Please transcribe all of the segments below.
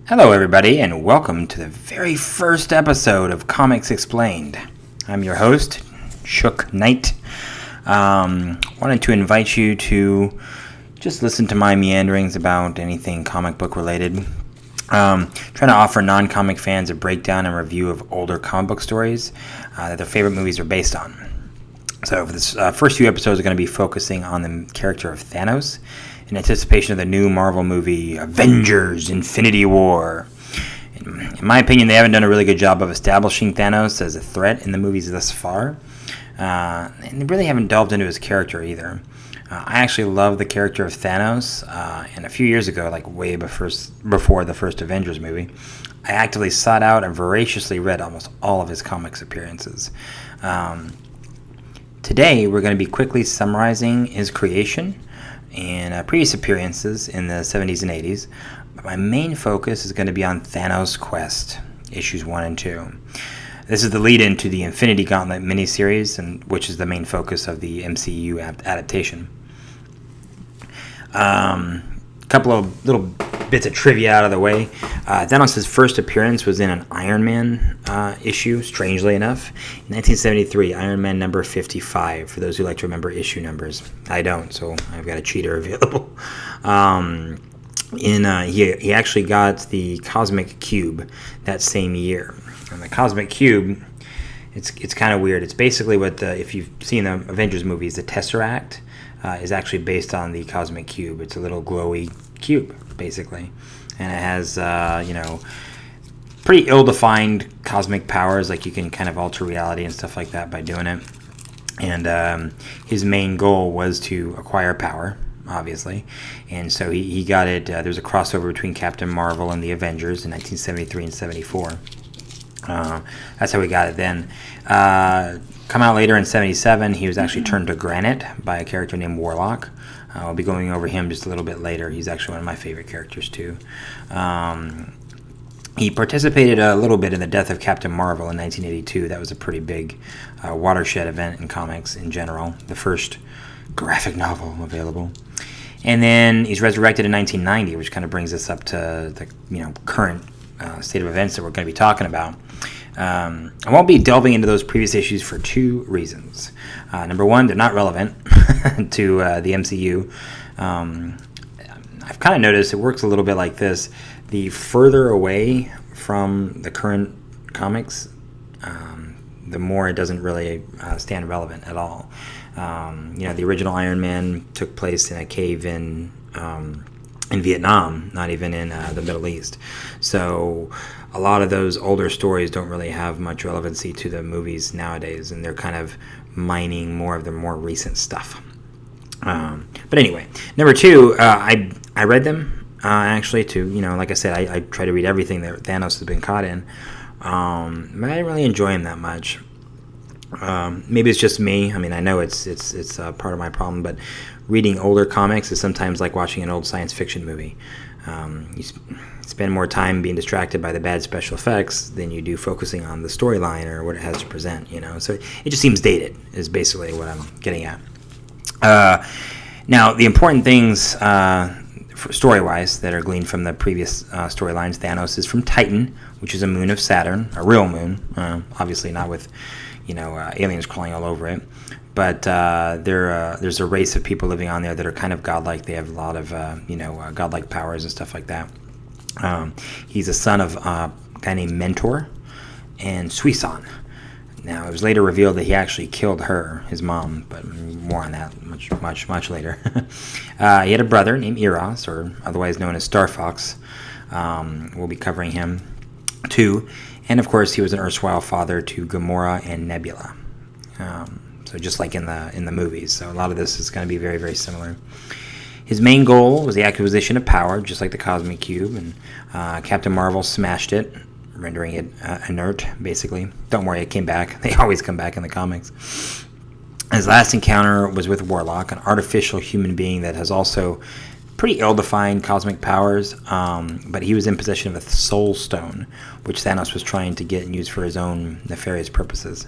Hello, everybody, and welcome to the very first episode of Comics Explained. I'm your host, Shook Knight. Wanted to invite you to just listen to my meanderings about anything comic book related. Trying to offer non-comic fans a breakdown and review of older comic book stories that their favorite movies are based on. So for this first few episodes are going to be focusing on the character of Thanos in anticipation of the new Marvel movie Avengers Infinity War. In my opinion, they haven't done a really good job of establishing Thanos as a threat in the movies thus far. And they really haven't delved into his character either. I actually love the character of Thanos, and a few years ago, like way before the first Avengers movie, I actively sought out and voraciously read almost all of his comics appearances. Today, we're going to be quickly summarizing his creation and previous appearances in the 70s and 80s. But my main focus is going to be on Thanos' Quest, issues 1 and 2. This is the lead-in to the Infinity Gauntlet miniseries, which is the main focus of the MCU adaptation. Couple of little bits of trivia out of the way. Thanos' first appearance was in an Iron Man issue, strangely enough. In 1973, Iron Man number 55, for those who like to remember issue numbers. I don't, so I've got a cheater available. He actually got the Cosmic Cube that same year. And the Cosmic Cube, it's kind of weird. It's basically what, if you've seen the Avengers movies, the Tesseract is actually based on the Cosmic Cube. It's a little glowy cube, basically. And it has, pretty ill-defined cosmic powers, like you can kind of alter reality and stuff like that by doing it. And his main goal was to acquire power, obviously. And so he got it. There's a crossover between Captain Marvel and the Avengers in 1973 and 74. That's how we got it then. Come out later in 77, he was actually turned to granite by a character named Warlock. I'll be going over him just a little bit later. He's actually one of my favorite characters, too. He participated a little bit in the death of Captain Marvel in 1982. That was a pretty big watershed event in comics in general. The first graphic novel available. And then he's resurrected in 1990, which kind of brings us up to the current state of events that we're going to be talking about. I won't be delving into those previous issues for two reasons. Number one, they're not relevant to the MCU. I've kind of noticed it works a little bit like this. The further away from the current comics, the more it doesn't really stand relevant at all. The original Iron Man took place in a cave in Vietnam, not even in the Middle East. So a lot of those older stories don't really have much relevancy to the movies nowadays, and they're kind of mining more of the more recent stuff. But anyway, number two, I read them actually too. Like I said, I try to read everything that Thanos has been caught in. But I didn't really enjoy him that much. Maybe it's just me. I mean, I know it's part of my problem, but reading older comics is sometimes like watching an old science fiction movie. You spend more time being distracted by the bad special effects than you do focusing on the storyline or what it has to present. So it just seems dated is basically what I'm getting at. Now, the important things story-wise that are gleaned from the previous storylines, Thanos is from Titan, which is a moon of Saturn, a real moon, obviously not with aliens crawling all over it. But there's a race of people living on there that are kind of godlike. They have a lot of godlike powers and stuff like that. He's a son of a guy named Mentor and Suisan. Now, it was later revealed that he actually killed her, his mom, but more on that much later. He had a brother named Eros, or otherwise known as Star Fox. We'll be covering him too. And of course, he was an erstwhile father to Gamora and Nebula. So just like in the movies. So a lot of this is going to be very, very similar. His main goal was the acquisition of power, just like the Cosmic Cube, and Captain Marvel smashed it, rendering it inert, basically. Don't worry, it came back. They always come back in the comics. His last encounter was with Warlock, an artificial human being that has also pretty ill-defined cosmic powers, but he was in possession of a Soul Stone, which Thanos was trying to get and use for his own nefarious purposes.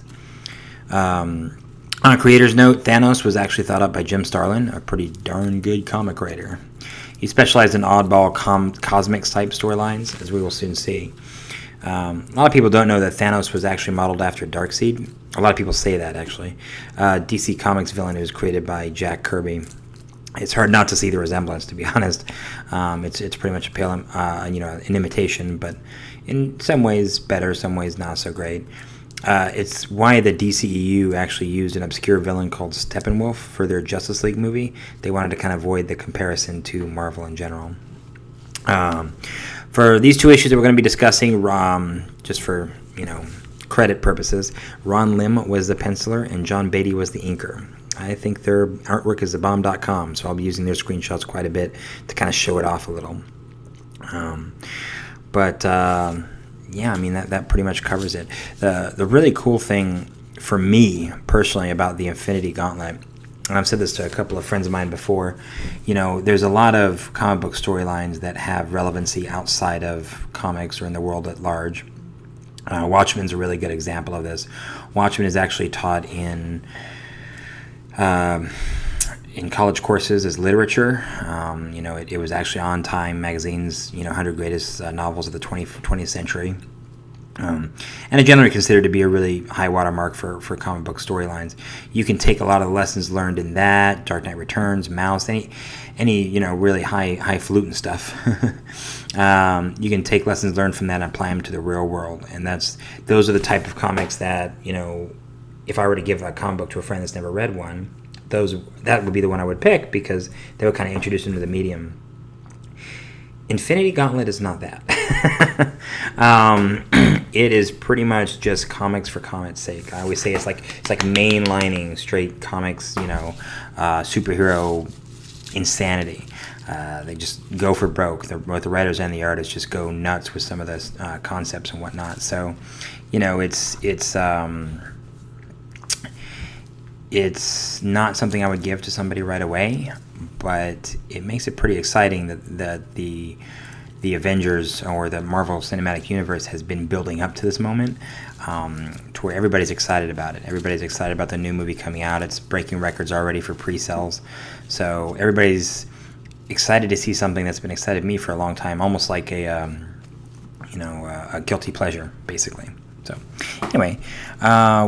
On a creator's note, Thanos was actually thought up by Jim Starlin, a pretty darn good comic writer. He specialized in oddball cosmic type storylines, as we will soon see. A lot of people don't know that Thanos was actually modeled after Darkseid. A lot of people say that, actually. DC Comics villain was created by Jack Kirby. It's hard not to see the resemblance, to be honest. It's pretty much a pale, an imitation, but in some ways better, some ways not so great. It's why the DCEU actually used an obscure villain called Steppenwolf for their Justice League movie. They wanted to kind of avoid the comparison to Marvel in general. For these two issues that we're going to be discussing, just for credit purposes, Ron Lim was the penciler and John Beatty was the inker. I think their artwork is thebomb.com, so I'll be using their screenshots quite a bit to kind of show it off a little. Yeah, I mean, that pretty much covers it. The really cool thing for me personally about the Infinity Gauntlet, and I've said this to a couple of friends of mine before, there's a lot of comic book storylines that have relevancy outside of comics or in the world at large. Watchmen's a really good example of this. Watchmen is actually taught in college courses as literature. It was actually on Time Magazine's 100 greatest novels of the 20th century. And it's generally considered to be a really high watermark for comic book storylines. You can take a lot of the lessons learned in that, Dark Knight Returns, Mouse, any really highfalutin stuff. You can take lessons learned from that and apply them to the real world. And those are the type of comics that, if I were to give a comic book to a friend that's never read one, that would be the one I would pick because they would kind of introduce them to the medium. Infinity Gauntlet is not that. It is pretty much just comics for comics' sake. I always say it's like mainlining straight comics, superhero insanity. They just go for broke. Both the writers and the artists just go nuts with some of the concepts and whatnot. So, it's not something I would give to somebody right away, but it makes it pretty exciting that the Avengers or the Marvel Cinematic Universe has been building up to this moment, to where everybody's excited about it. Everybody's excited about the new movie coming out. It's breaking records already for pre-sales. So everybody's excited to see something that's been excited me for a long time, almost like a guilty pleasure, basically. So, anyway,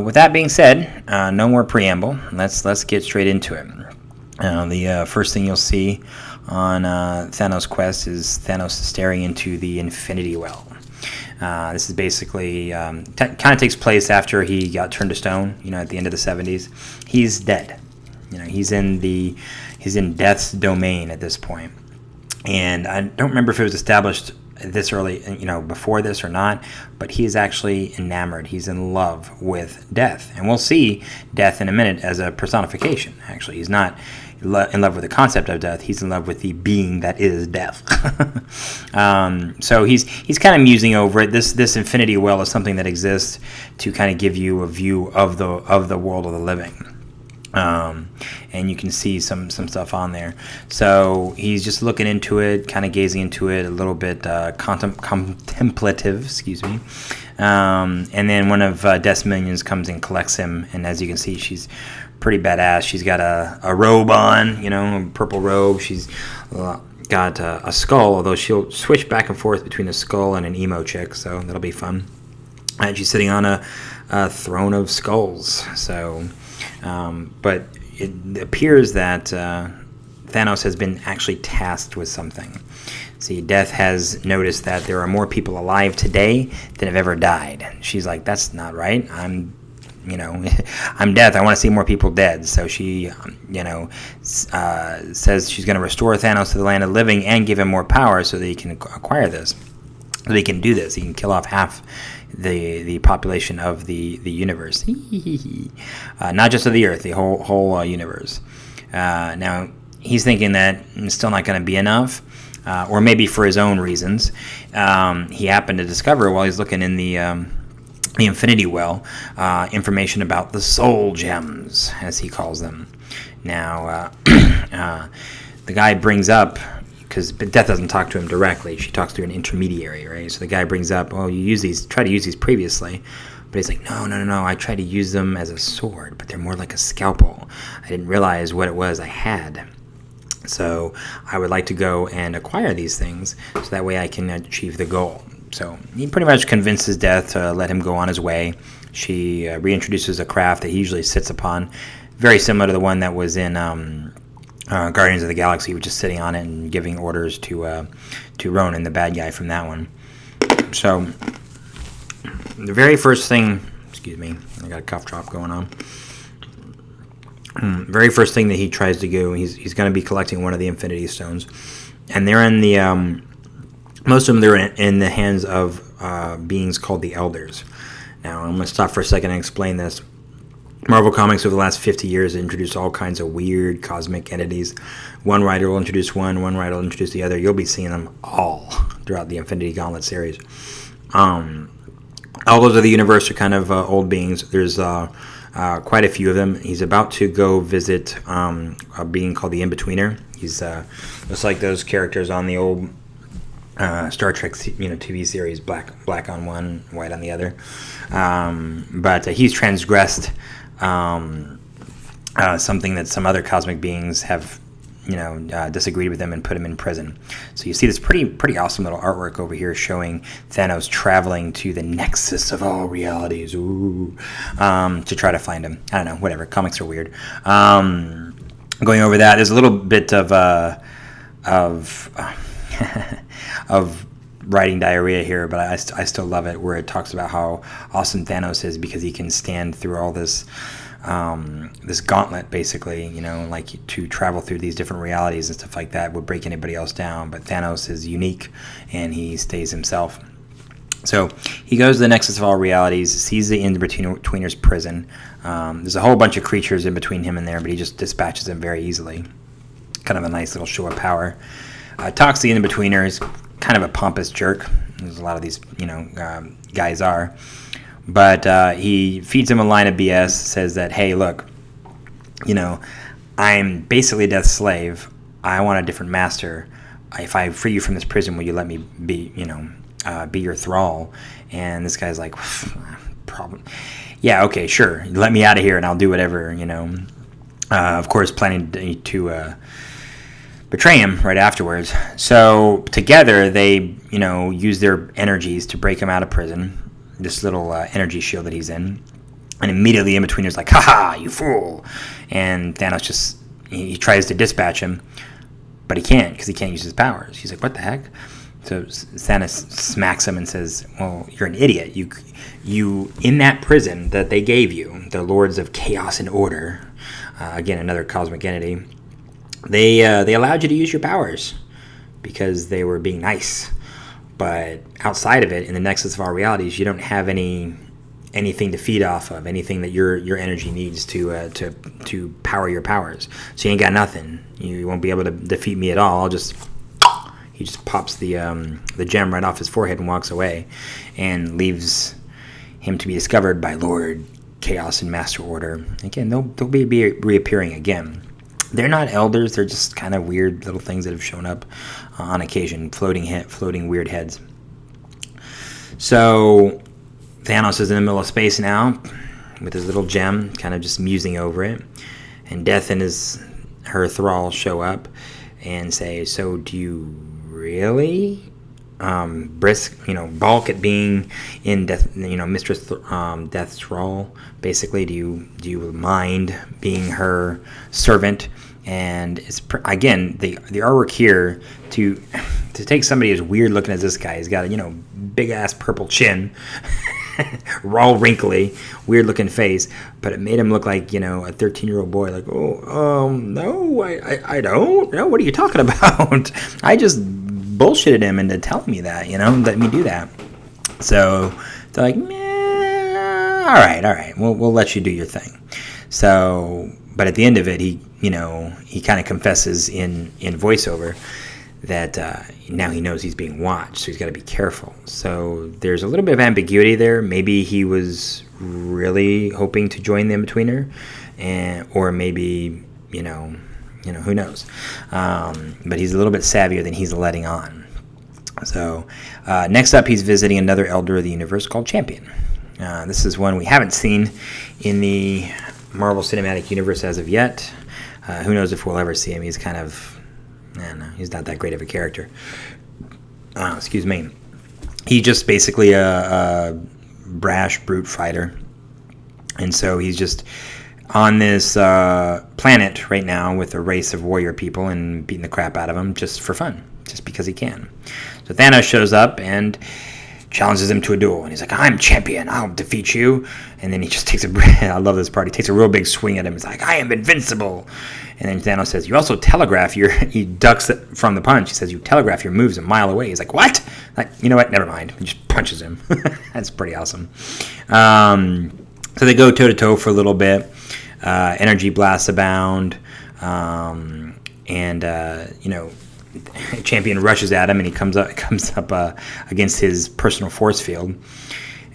with that being said, no more preamble. Let's get straight into it. The first thing you'll see on Thanos' quest is Thanos staring into the Infinity Well. This is basically kind of takes place after he got turned to stone. At the end of the 70s, he's dead. He's in death's domain at this point, and I don't remember if it was established this early, before this or not, but he is actually enamored. He's in love with death, and we'll see death in a minute as a personification. Actually, he's not in love with the concept of death. He's in love with the being that is death. So he's kind of musing over it. This Infinity Well is something that exists to kind of give you a view of the world of the living. And you can see some stuff on there. So he's just looking into it, kind of gazing into it, a little bit contemplative, excuse me. And then one of Death's minions comes and collects him, and as you can see, she's pretty badass. She's got a robe on, a purple robe. She's got a skull, although she'll switch back and forth between a skull and an emo chick, so that'll be fun. And she's sitting on a throne of skulls, so... but it appears that Thanos has been actually tasked with something. See, Death has noticed that there are more people alive today than have ever died. She's like, that's not right. I'm Death. I want to see more people dead. So she, says she's going to restore Thanos to the land of the living and give him more power so that he can acquire this. So he can do this. He can kill off half the population of the universe. Not just of the Earth, the whole universe. Now, he's thinking that it's still not going to be enough, or maybe for his own reasons. He happened to discover while he's looking in the Infinity Well information about the soul gems, as he calls them. Now, the guy brings up, because Death doesn't talk to him directly, she talks to an intermediary, right? So the guy brings up, oh, you tried to use these previously, but he's like, no, I tried to use them as a sword, but they're more like a scalpel. I didn't realize what it was I had. So I would like to go and acquire these things so that way I can achieve the goal. So he pretty much convinces Death to let him go on his way. She reintroduces a craft that he usually sits upon, very similar to the one that was in Guardians of the Galaxy, which is sitting on it and giving orders to Ronan, the bad guy from that one. So the very first thing, excuse me, I got a cough drop going on. Very first thing that he tries to do, he's going to be collecting one of the Infinity Stones, and they're in the most of them, they're in the hands of beings called the Elders. Now I'm going to stop for a second and explain this. Marvel Comics over the last 50 years introduced all kinds of weird cosmic entities. One writer will introduce one writer will introduce the other. You'll be seeing them all throughout the Infinity Gauntlet series. All those of the universe are kind of old beings. There's quite a few of them. He's about to go visit a being called the In-Betweener. He's just like those characters on the old Star Trek, TV series, black on one, white on the other. But he's transgressed something that some other cosmic beings have, disagreed with him and put him in prison. So you see this pretty awesome little artwork over here showing Thanos traveling to the nexus of all realities, to try to find him. I don't know, whatever. Comics are weird. Going over that, there's a little bit of of writing diarrhea here, but I still love it, where it talks about how awesome Thanos is because he can stand through all this this gauntlet, basically, like to travel through these different realities and stuff like that would break anybody else down. But Thanos is unique, and he stays himself. So he goes to the nexus of all realities, sees the In-Betweener's prison. There's a whole bunch of creatures in between him and there, but he just dispatches them very easily. Kind of a nice little show of power. Talks to the In-Betweener, is kind of a pompous jerk, as a lot of these guys are. But he feeds him a line of BS, says that, hey, look, I'm basically Death's slave. I want a different master. If I free you from this prison, will you let me be your thrall? And this guy's like, problem. Yeah, okay, sure. Let me out of here and I'll do whatever, Of course, planning to betray him right afterwards. So together they, use their energies to break him out of prison. This little energy shield that he's in. And immediately In-Betweener's like, haha, you fool. And Thanos he tries to dispatch him, but he can't because he can't use his powers. He's like, what the heck? So Thanos smacks him and says, well, you're an idiot. You in that prison that they gave you, the Lords of Chaos and Order, again, another cosmic entity, they allowed you to use your powers because they were being nice. But outside of it, in the nexus of our realities, you don't have anything to feed off of, anything that your energy needs to power your powers. So you ain't got nothing. You won't be able to defeat me at all. He just pops the gem right off his forehead and walks away, and leaves him to be discovered by Lord Chaos and Master Order. Again, they'll be reappearing again. They're not elders. They're just kind of weird little things that have shown up on occasion, floating weird heads. So Thanos is in the middle of space now with his little gem, kind of just musing over it. And Death and her thrall show up and say, so do you really balk at being in Death, Mistress Death's thrall? Basically, do you mind being her servant? And it's again the artwork here to take somebody as weird looking as this guy. He's got a big ass purple chin, raw, wrinkly, weird looking face, but it made him look like a 13-year-old boy. Like, no, I don't. No, what are you talking about? I just bullshitted him into telling me that, let me do that. So they're like, all right, we'll let you do your thing. So, but at the end of it, he kind of confesses in voiceover that now he knows he's being watched, so he's got to be careful. So there's a little bit of ambiguity there. Maybe he was really hoping to join the In-Betweener, or maybe who knows. But he's a little bit savvier than he's letting on. So next up, he's visiting another Elder of the Universe called Champion. This is one we haven't seen in the Marvel Cinematic Universe as of yet. Who knows if we'll ever see him. He's kind of he's not that great of a character. Excuse me. He's just basically a brash brute fighter. And so he's just on this planet right now with a race of warrior people and beating the crap out of them just for fun, just because he can. So Thanos shows up and challenges him to a duel. And he's like, I'm champion. I'll defeat you. And then he just takes I love this part. He takes a real big swing at him. He's like, I am invincible. And then Thanos says, you also telegraph he ducks it from the punch. He says, you telegraph your moves a mile away. He's like, what? Like, you know what? Never mind. He just punches him. That's pretty awesome. So they go toe-to-toe for a little bit. Energy blasts abound. Champion rushes at him, and he comes up against his personal force field.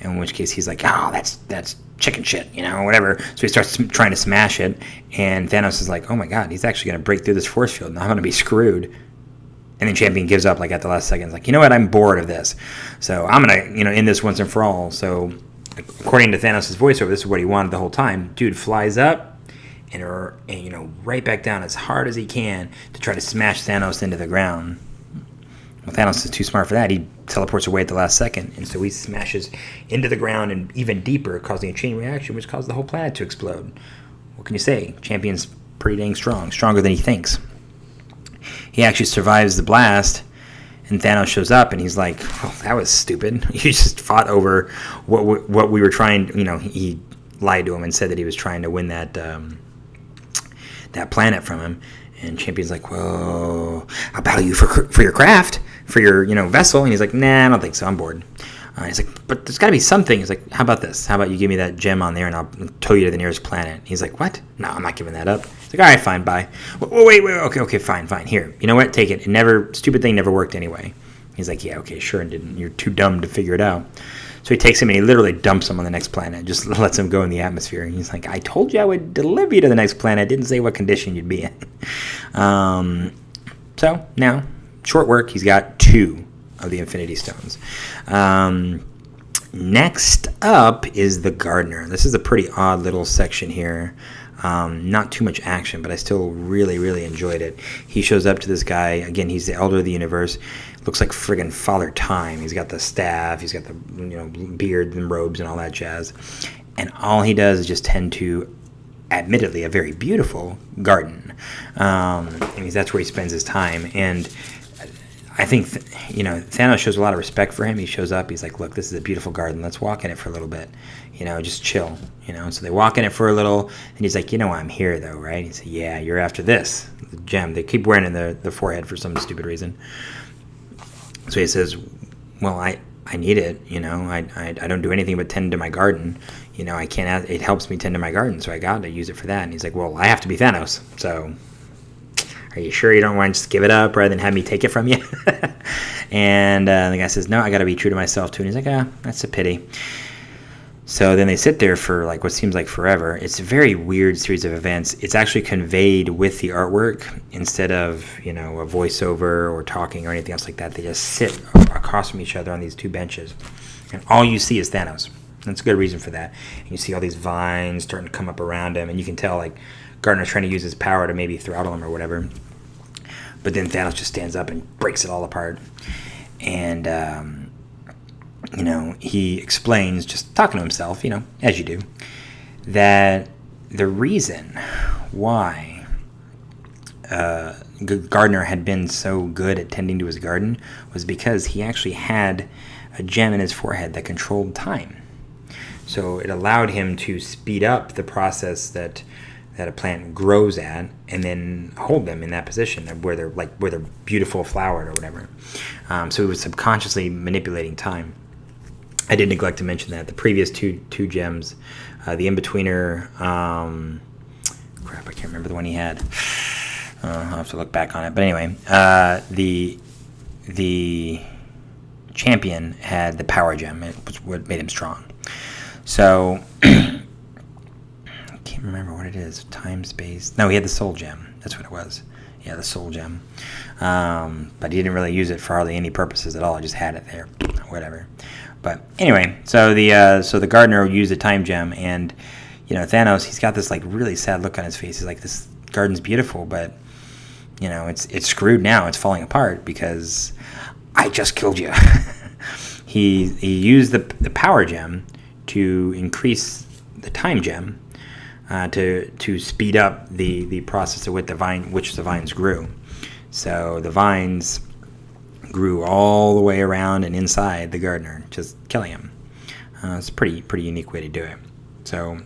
In which case he's like, oh, that's chicken shit, whatever. So he starts trying to smash it, and Thanos is like, oh my god, he's actually going to break through this force field, and I'm going to be screwed. And then Champion gives up, like, at the last second. He's like, you know what, I'm bored of this. So I'm going to, end this once and for all. So according to Thanos' voiceover, this is what he wanted the whole time. Dude flies up and right back down as hard as he can to try to smash Thanos into the ground. Well, Thanos is too smart for that. He teleports away at the last second, and so he smashes into the ground and even deeper, causing a chain reaction, which caused the whole planet to explode. What can you say? Champion's pretty dang strong, stronger than he thinks. He actually survives the blast, and Thanos shows up, and he's like, oh, that was stupid. You just fought over what we were trying, he lied to him and said that he was trying to win that planet from him. And Champion's like, whoa, I'll battle you for your craft, for your, vessel. And he's like, nah, I don't think so. I'm bored. He's like, but there's got to be something. He's like, how about this? How about you give me that gem on there and I'll tow you to the nearest planet? He's like, what? No, I'm not giving that up. He's like, all right, fine, bye. Wait, okay, fine. Here, you know what? Take it. Stupid thing never worked anyway. He's like, yeah, okay, sure, it didn't. You're too dumb to figure it out. So he takes him and he literally dumps him on the next planet, just lets him go in the atmosphere. And he's like, I told you I would deliver you to the next planet. I didn't say what condition you'd be in. So now, short work, he's got 2 of the Infinity Stones. Next up is the Gardener. This is a pretty odd little section here. Not too much action, but I still really, really enjoyed it. He shows up to this guy. Again, he's the Elder of the Universe. Looks like friggin' Father Time. He's got the staff. He's got the beard and robes and all that jazz. And all he does is just tend to, admittedly, a very beautiful garden. That's where he spends his time. And I think, Thanos shows a lot of respect for him. He shows up. He's like, look, this is a beautiful garden. Let's walk in it for a little bit. Just chill. So they walk in it for a little. And he's like, I'm here, though, right? He said, yeah, you're after this, the gem. They keep wearing it in the forehead for some stupid reason. So he says, well, I need it. I don't do anything but tend to my garden. I can't, it helps me tend to my garden. So I got to use it for that. And he's like, well, I have to be Thanos. So are you sure you don't want to just give it up rather than have me take it from you? And the guy says, no, I got to be true to myself too. And he's like, that's a pity. So then they sit there for like what seems like forever. It's a very weird series of events. It's actually conveyed with the artwork instead of, a voiceover or talking or anything else like that. They just sit across from each other on these 2 benches. And all you see is Thanos. That's a good reason for that. And you see all these vines starting to come up around him. And you can tell, like, Gardner's trying to use his power to maybe throttle him or whatever. But then Thanos just stands up and breaks it all apart. And, he explains, just talking to himself, as you do, that the reason why Gardner had been so good at tending to his garden was because he actually had a gem in his forehead that controlled time. So it allowed him to speed up the process that a plant grows at, and then hold them in that position where they're beautiful flowered or whatever. So he was subconsciously manipulating time. I did neglect to mention that the previous two gems, the in-betweener, crap, I can't remember the one he had. I'll have to look back on it. But anyway, the champion had the power gem. It was what made him strong. So I can't remember what it is. Time, space. No, he had the soul gem. That's what it was. Yeah, the soul gem. But he didn't really use it for hardly any purposes at all. He just had it there. Whatever. But anyway, so the gardener used the time gem, and Thanos, he's got this like really sad look on his face. He's like, this garden's beautiful, but it's screwed now. It's falling apart because I just killed you. He used the power gem to increase the time gem to speed up the process of which the vines grew. So the vines grew all the way around and inside the gardener, just killing him. It's a pretty unique way to do it. So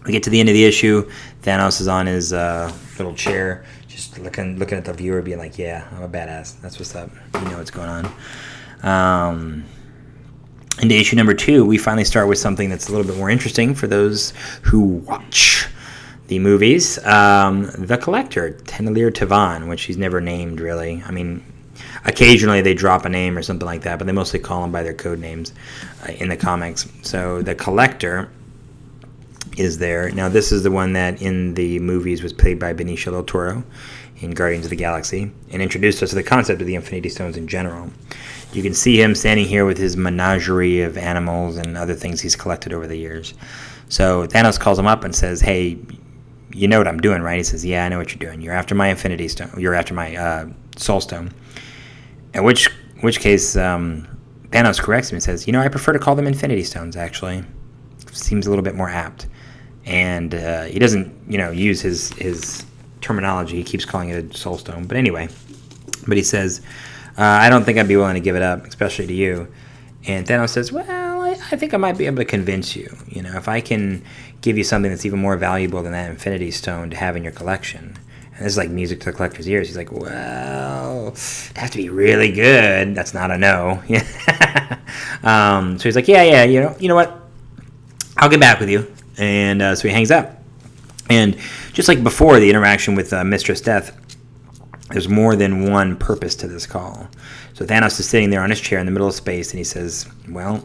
we get to the end of the issue. Thanos is on his little chair, just looking at the viewer, being like, "Yeah, I'm a badass. That's what's up. You know what's going on." Into issue number 2, we finally start with something that's a little bit more interesting for those who watch the movies. The Collector, Tenelier Tavan, which he's never named really. I mean, occasionally they drop a name or something like that, but they mostly call them by their code names in the comics. So the Collector is there. Now, this is the one that in the movies was played by Benicio del Toro in Guardians of the Galaxy and introduced us to the concept of the Infinity Stones in general. You can see him standing here with his menagerie of animals and other things he's collected over the years. So Thanos calls him up and says, "Hey, you know what I'm doing, right?" He says, "Yeah, I know what you're doing. You're after my Infinity Stone. You're after my Soul Stone." In which case, Thanos corrects him and says, "I prefer to call them Infinity Stones, actually. Seems a little bit more apt." And he doesn't, use his terminology. He keeps calling it a Soul Stone. But anyway, he says, "I don't think I'd be willing to give it up, especially to you." And Thanos says, "Well, I think I might be able to convince you. If I can give you something that's even more valuable than that Infinity Stone to have in your collection." And this is like music to the collector's ears. He's like, "Well, it'd have to be really good." That's not a no. So he's like, yeah, you know what? I'll get back with you. And so he hangs up. And just like before the interaction with Mistress Death, there's more than one purpose to this call. So Thanos is sitting there on his chair in the middle of space, and he says, "Well,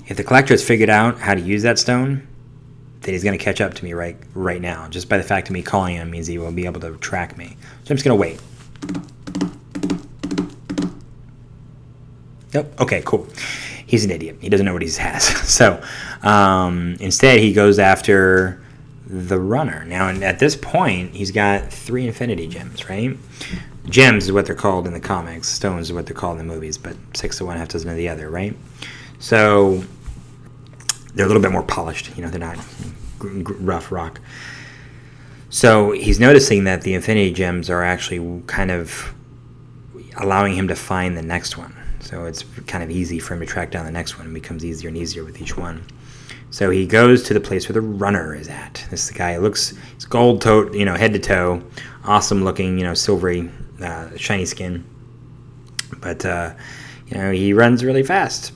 if the Collector has figured out how to use that stone, then he's going to catch up to me right now. Just by the fact of me calling him means he will be able to track me. So I'm just going to wait." Nope. Okay, cool. He's an idiot. He doesn't know what he has. So instead, he goes after the runner. Now, at this point, he's got 3 Infinity Gems, right? Gems is what they're called in the comics. Stones is what they're called in the movies, but 6 of one, half dozen of the other, right? So they're a little bit more polished. They're not rough rock. So he's noticing that the Infinity Gems are actually kind of allowing him to find the next one. So it's kind of easy for him to track down the next one. It becomes easier and easier with each one. So he goes to the place where the runner is at. This is the guy who looks, he's gold-toed, head to toe, awesome looking, silvery, shiny skin. But, he runs really fast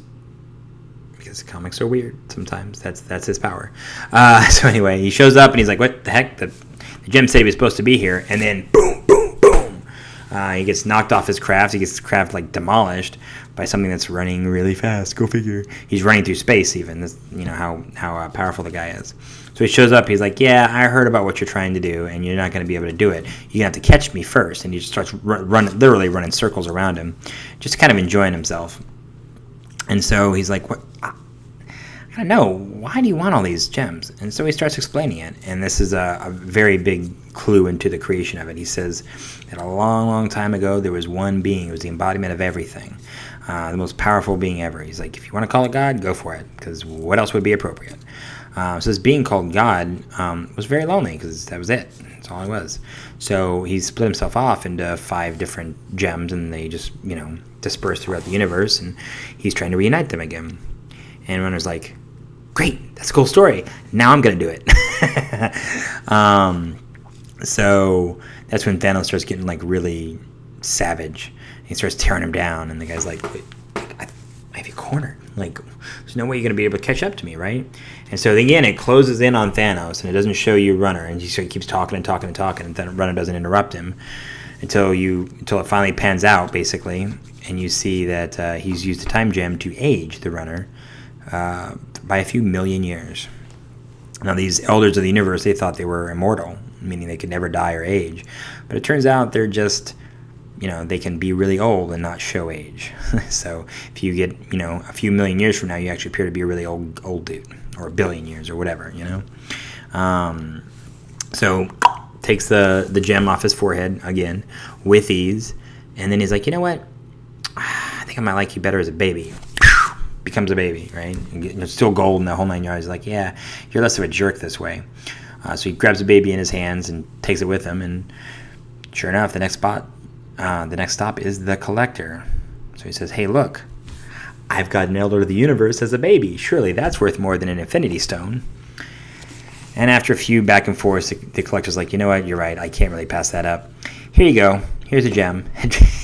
because comics are weird sometimes. That's his power. So anyway, he shows up and he's like, "What the heck? The gem said he was supposed to be here." And then boom, boom, boom. He gets knocked off his craft. He gets his craft demolished by something that's running really fast. Go figure. He's running through space even. This, how powerful the guy is. So he shows up. He's like, "Yeah, I heard about what you're trying to do, and you're not going to be able to do it. You're going to have to catch me first." And he just starts literally running circles around him, just kind of enjoying himself. And so he's like, "What? I don't know. Why do you want all these gems?" And so he starts explaining it. And this is a very big clue into the creation of it. He says that a long, long time ago, there was one being. It was the embodiment of everything. The most powerful being ever. He's like, if you want to call it God, go for it. Because what else would be appropriate? So this being called God was very lonely because that was it. That's all it was. So he split himself off into 5 different gems, and they just, dispersed throughout the universe. And he's trying to reunite them again. And Runner's like, "Great, that's a cool story. Now I'm going to do it." So that's when Thanos starts getting really savage. He starts tearing him down, and the guy's like, "Wait, I have you cornered. There's no way you're going to be able to catch up to me, right?" And so again, it closes in on Thanos, and it doesn't show you Runner, and he keeps talking and talking and talking, and then Runner doesn't interrupt him until it finally pans out, basically, and you see that he's used the time gem to age the Runner by a few million years. Now, these elders of the universe, they thought they were immortal, meaning they could never die or age. But it turns out they're just, they can be really old and not show age. So if you get, a few million years from now, you actually appear to be a really old dude, or a billion years or whatever, So takes the gem off his forehead again with ease, and then he's like, you know what? I think I might like you better as a baby. Becomes a baby, right? And it's still gold in the whole 9 yards. He's like, yeah, you're less of a jerk this way. So he grabs the baby in his hands and takes it with him, and sure enough, the next stop is the collector. So he says, hey, look, I've got an Elder of the Universe as a baby. Surely that's worth more than an Infinity Stone. And after a few back and forth, the collector's like, you know what, you're right, I can't really pass that up. Here you go. Here's a gem.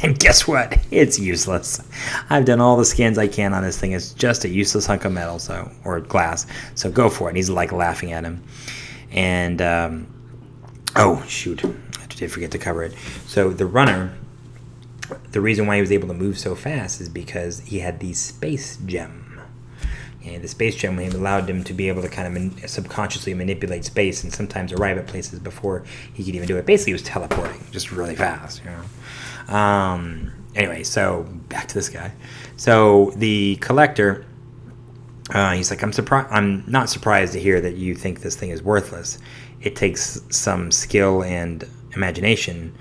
And guess what? It's useless. I've done all the scans I can on this thing. It's just a useless hunk of metal, or glass. So go for it. And he's like laughing at him. And, oh, shoot. I did forget to cover it. So the runner, the reason why he was able to move so fast is because he had the space gem. And the space gem allowed him to be able to kind of subconsciously manipulate space and sometimes arrive at places before he could even do it. Basically, he was teleporting just really fast, you know. Anyway, so back to this guy. So the collector, he's like, I'm not surprised to hear that you think this thing is worthless. It takes some skill and imagination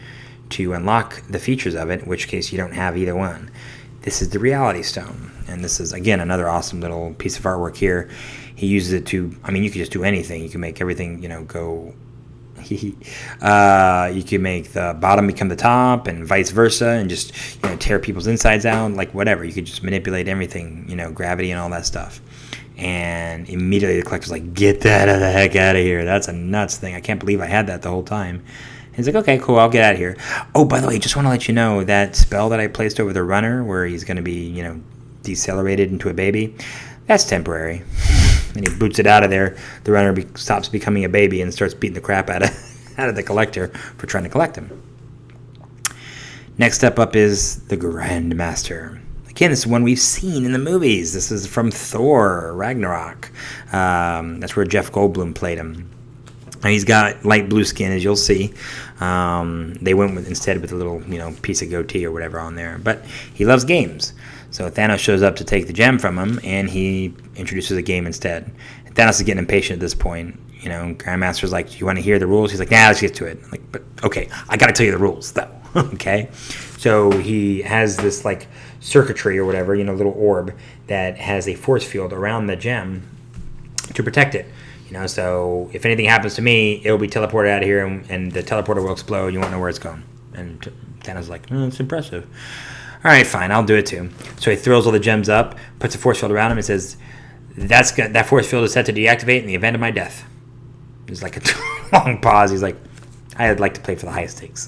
to unlock the features of it, in which case you don't have either one. This is the Reality Stone. And this is, again, another awesome little piece of artwork here. He uses it to, I mean, you could just do anything. You can make everything, you know, go, you can make the bottom become the top and vice versa and just, you know, tear people's insides out, like whatever. You could just manipulate everything, you know, gravity and all that stuff. And immediately the collector's like, get that the heck out of here. That's a nuts thing. I can't believe I had that the whole time. He's like, okay, cool, I'll get out of here. Oh, by the way, just want to let you know that spell that I placed over the runner where he's going to be, you know, decelerated into a baby, that's temporary. And he boots it out of there. The runner stops becoming a baby and starts beating the crap out of the collector for trying to collect him. Next step up is the Grand Master. Again, this is one we've seen in the movies. This is from Thor Ragnarok. That's where Jeff Goldblum played him. Now, he's got light blue skin, as you'll see. They went instead with a little, you know, piece of goatee or whatever on there. But he loves games. So Thanos shows up to take the gem from him, and he introduces a game instead. And Thanos is getting impatient at this point. You know, Grandmaster's like, do you want to hear the rules? He's like, nah, let's get to it. I'm like, but okay, I got to tell you the rules, though. Okay? So he has this, like, circuitry or whatever, you know, little orb that has a force field around the gem to protect it. You know, so if anything happens to me, it'll be teleported out of here, and the teleporter will explode. You won't know where it's going. And Thanos is like, it's impressive. All right, fine, I'll do it too. So he throws all the gems up, puts a force field around him, and says, that force field is set to deactivate in the event of my death. There's like a long pause. He's like, I'd like to play for the highest stakes.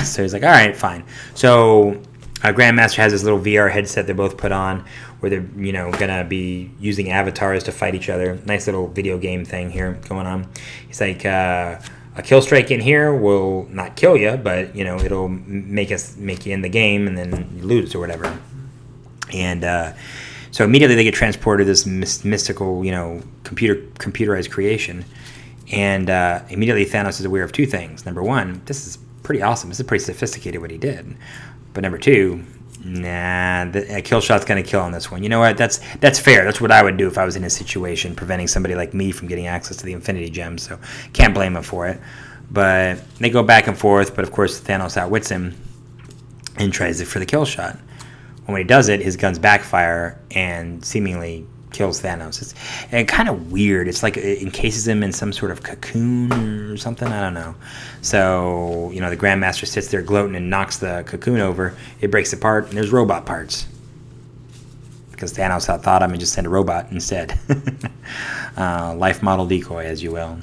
So he's like, all right, fine. So Grandmaster has this little VR headset they both put on where they're, you know, going to be using avatars to fight each other. Nice little video game thing here going on. He's like, a kill strike in here will not kill you, but, you know, it'll make you in the game and then you lose or whatever. And so immediately they get transported to this mystical, you know, computerized creation. And immediately Thanos is aware of two things. Number one, this is pretty awesome. This is pretty sophisticated what he did. But number two, a kill shot's going to kill on this one. You know what? That's fair. That's what I would do if I was in a situation preventing somebody like me from getting access to the Infinity Gem. So can't blame him for it. But they go back and forth. But of course, Thanos outwits him and tries it for the kill shot. When he does it, his guns backfire and seemingly kills Thanos. It's kind of weird. It's like it encases him in some sort of cocoon or something. I don't know. So, you know, the Grandmaster sits there gloating and knocks the cocoon over. It breaks apart, and there's robot parts. Because Thanos thought I'm going to just send a robot instead. Life model decoy, as you will.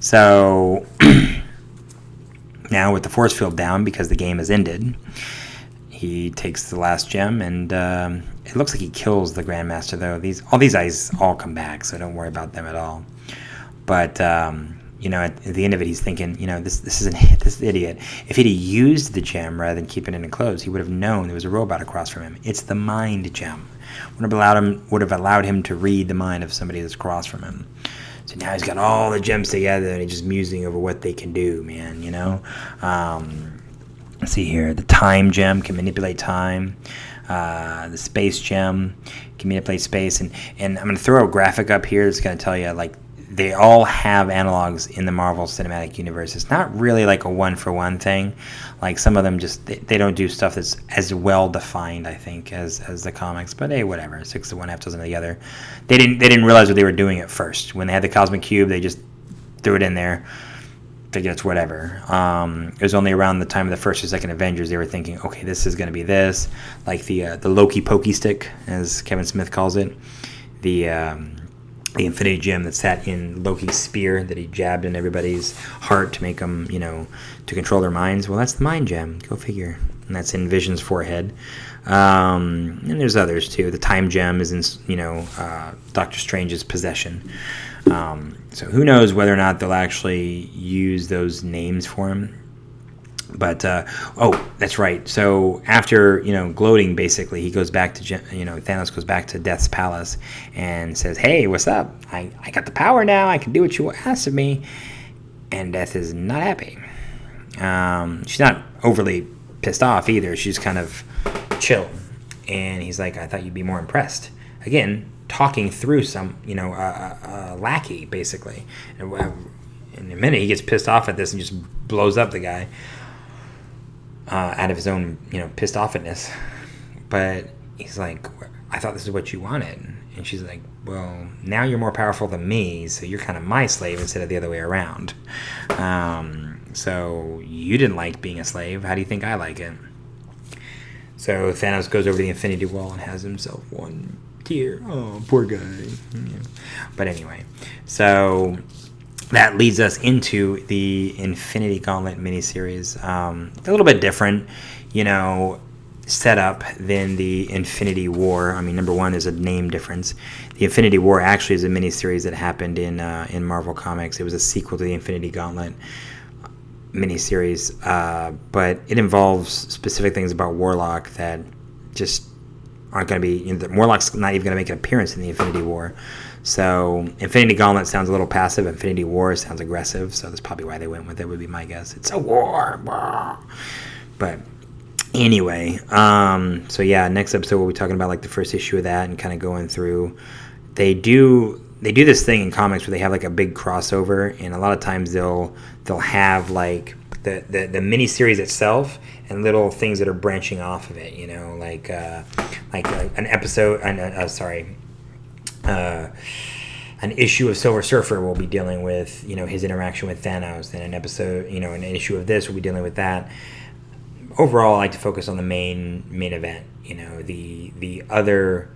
So, now with the force field down, because the game has ended, he takes the last gem, and it looks like he kills the Grandmaster, though. All these eyes all come back, so don't worry about them at all. But, you know, at the end of it, he's thinking, you know, this idiot. If he'd used the gem rather than keeping it enclosed, he would have known there was a robot across from him. It's the mind gem. Would have allowed him to read the mind of somebody that's across from him. So now he's got all the gems together, and he's just musing over what they can do, man, you know? Let's see here. The time gem can manipulate time. The space gem can manipulate space. And I'm going to throw a graphic up here that's going to tell you, like, they all have analogs in the Marvel Cinematic Universe. It's not really like a one-for-one thing. Like some of them just they don't do stuff that's as well defined, I think, as the comics. But hey, whatever. 6 to 1, half dozen to the other. They didn't realize what they were doing at first. When they had the Cosmic Cube, they just threw it in there. Figured it's whatever. It was only around the time of the first or second Avengers they were thinking, okay, this is going to be this, like the Loki pokey stick, as Kevin Smith calls it, the Infinity Gem that sat in Loki's spear that he jabbed in everybody's heart to make them, to control their minds. Well, that's the Mind Gem. Go figure. And that's in Vision's forehead. And there's others too. The Time Gem is in, Doctor Strange's possession. So who knows whether or not they'll actually use those names for him. But, that's right. So after, gloating, basically, he goes back to, Thanos goes back to Death's palace and says, hey, what's up? I got the power now. I can do what you asked of me. And Death is not happy. She's not overly pissed off either. She's kind of chill. And he's like, I thought you'd be more impressed. Again, talking through some, a lackey, basically. And in a minute, he gets pissed off at this and just blows up the guy. Out of his own, pissed offness. But he's like, I thought this is what you wanted. And she's like, well, now you're more powerful than me, so you're kind of my slave instead of the other way around. So you didn't like being a slave. How do you think I like it? So Thanos goes over the Infinity Wall and has himself one tear. Oh, poor guy. Yeah. But anyway, so that leads us into the Infinity Gauntlet miniseries. A little bit different, setup than the Infinity War. I mean, number one, there's a name difference. The Infinity War actually is a miniseries that happened in Marvel Comics. It was a sequel to the Infinity Gauntlet miniseries, but it involves specific things about Warlock that just aren't going to be. Warlock's not even going to make an appearance in the Infinity War. So Infinity Gauntlet sounds a little passive. Infinity War sounds aggressive. So that's probably why they went with it, would be my guess. It's a war. But anyway, so yeah, next episode we'll be talking about like the first issue of that and kind of going through. They do this thing in comics where they have like a big crossover, and a lot of times they'll have like the miniseries itself and little things that are branching off of it. Like an episode. An issue of Silver Surfer will be dealing with, his interaction with Thanos. Then an episode, an issue of this will be dealing with that. Overall, I like to focus on the main event. The other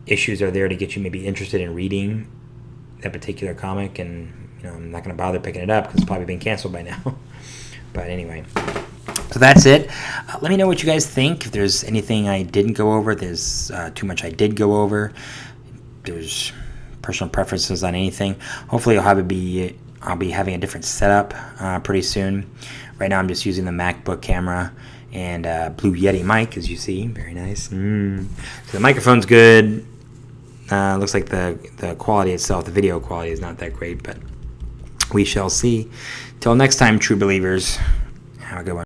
issues are there to get you maybe interested in reading that particular comic, and I'm not going to bother picking it up because it's probably been canceled by now. But anyway, so that's it. Let me know what you guys think. If there's anything I didn't go over, there's too much I did go over. There's personal preferences on anything. Hopefully I'll be having a different setup pretty soon. Right now I'm just using the MacBook camera and Blue Yeti mic, as you see. Very nice. So the microphone's good. Looks like the quality itself, the video quality is not that great, but we shall see. Till next time, true believers. Have a good one.